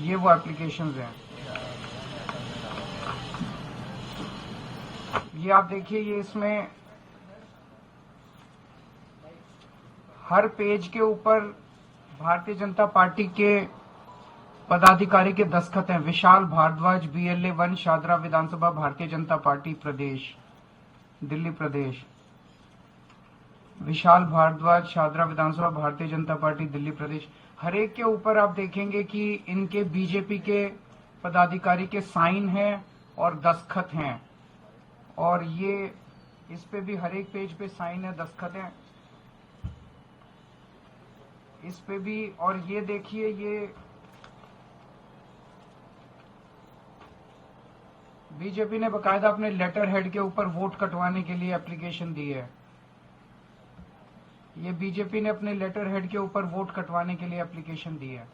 ये वो एप्लीकेशंस हैं। ये आप देखिए, ये इसमें हर पेज के ऊपर भारतीय जनता पार्टी के पदाधिकारी के दस्तखत हैं। विशाल भारद्वाज, BLA 1, शादरा विधानसभा, भारतीय जनता पार्टी प्रदेश, दिल्ली प्रदेश। विशाल भारद्वाज, शादरा विधानसभा, भारतीय जनता पार्टी, दिल्ली प्रदेश। हर एक के ऊपर आप देखेंगे कि इनके बीजेपी के पदाधिकारी के साइन हैं और दस्तखत हैं। और ये इस पे भी हर एक पेज पे साइन है, दस्तखत है इस पे भी। और ये देखिए, ये बीजेपी ने बकायदा अपने लेटर हेड के ऊपर वोट कटवाने के लिए एप्लीकेशन दी है। ये बीजेपी ने अपने लेटर हेड के ऊपर वोट कटवाने के लिए एप्लीकेशन दी है।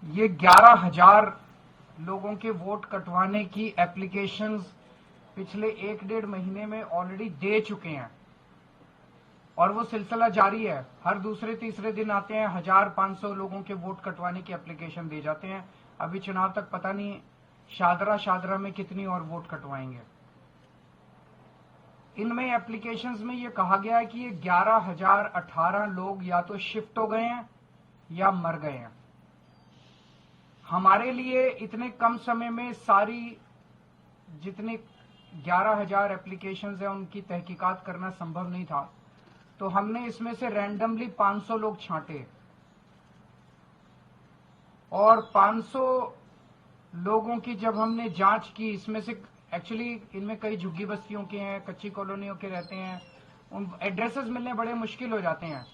ये 11,000 लोगों के वोट कटवाने की एप्लीकेशंस पिछले 1-1.5 महीने में ऑलरेडी दे चुके हैं और वो सिलसिला जारी है। हर दूसरे तीसरे दिन आते हैं, 1,500 लोगों के वोट कटवाने की एप्लीकेशन दे जाते हैं। अभी चुनाव तक पता नहीं शादरा में कितनी और वोट कटवाएंगे। इनमें एप्लीकेशंस में ये कहा गया है कि ये 11,018 लोग या तो शिफ्ट हो गए हैं या मर गए हैं। हमारे लिए इतने कम समय में सारी जितने 11,000 एप्लीकेशंस हैं उनकी तहकीकात करना संभव नहीं था, तो हमने इसमें से रैंडमली 500 लोग छांटे और 500 लोगों की जब हमने जांच की, इसमें से एक्चुअली इनमें कई झुग्गी बस्तियों के हैं, कच्ची कॉलोनियों के रहते हैं, उन एड्रेसेस मिलने बड़े मुश्किल हो जाते हैं।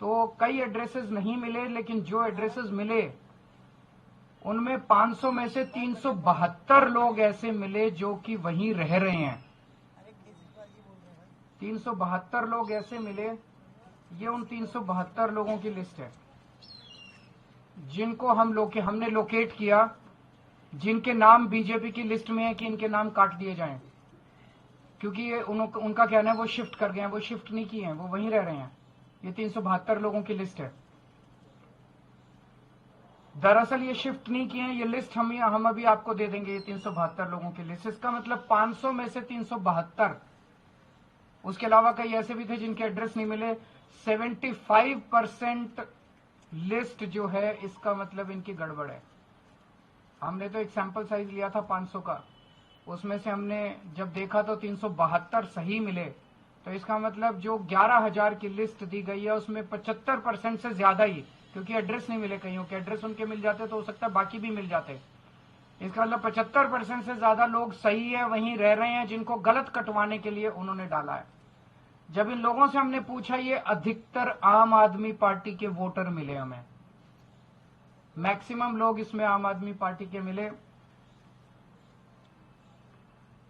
तो कई एड्रेसेस नहीं मिले, लेकिन जो एड्रेसेस मिले उनमें 500 में से 372 लोग ऐसे मिले जो कि वहीं रह रहे हैं। 372 लोग ऐसे मिले। ये उन 372 लोगों की लिस्ट है जिनको हमने लोकेट किया, जिनके नाम बीजेपी की लिस्ट में है कि इनके नाम काट दिए जाएं, क्योंकि ये उनका कहना है वो शिफ्ट कर गए हैं। वो शिफ्ट नहीं किए हैं, वो वहीं रह रहे हैं। ये 372 लोगों की लिस्ट है। दरअसल ये शिफ्ट नहीं किए हैं। ये लिस्ट हम अभी आपको दे देंगे, ये 372 लोगों की लिस्ट। इसका मतलब 500 में से 372। उसके अलावा कई ऐसे भी थे जिनके एड्रेस नहीं मिले। 75% लिस्ट जो है, इसका मतलब इनकी गड़बड़ है। हमने तो एक सैंपल साइज लिया था 500 का, उसमें से हमने जब देखा तो 372 सही मिले। तो इसका मतलब जो 11,000 की लिस्ट दी गई है उसमें 75% से ज्यादा ही, क्योंकि एड्रेस नहीं मिले, कईयों के एड्रेस उनके मिल जाते तो हो सकता है बाकी भी मिल जाते। इसका मतलब 75% से ज्यादा लोग सही है, वहीं रह रहे हैं, जिनको गलत कटवाने के लिए उन्होंने डाला है। जब इन लोगों से हमने पूछा, ये अधिकतर आम आदमी पार्टी के वोटर मिले हमें। मैक्सिमम लोग इसमें आम आदमी पार्टी के मिले।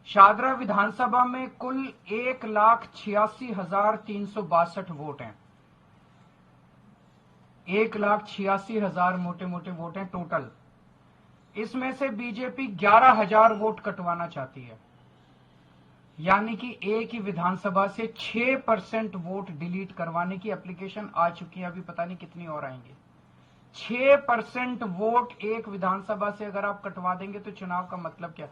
शादरा विधानसभा में कुल 1,86,362 वोट हैं। 1,86,000 मोटे मोटे वोट हैं टोटल। इसमें से बीजेपी 11,000 वोट कटवाना चाहती है, यानी कि एक ही विधानसभा से 6% वोट डिलीट करवाने की एप्लीकेशन आ चुकी है। अभी पता नहीं कितनी और आएंगी। 6% वोट एक विधानसभा से अगर आप कटवा देंगे तो चुनाव का मतलब क्या?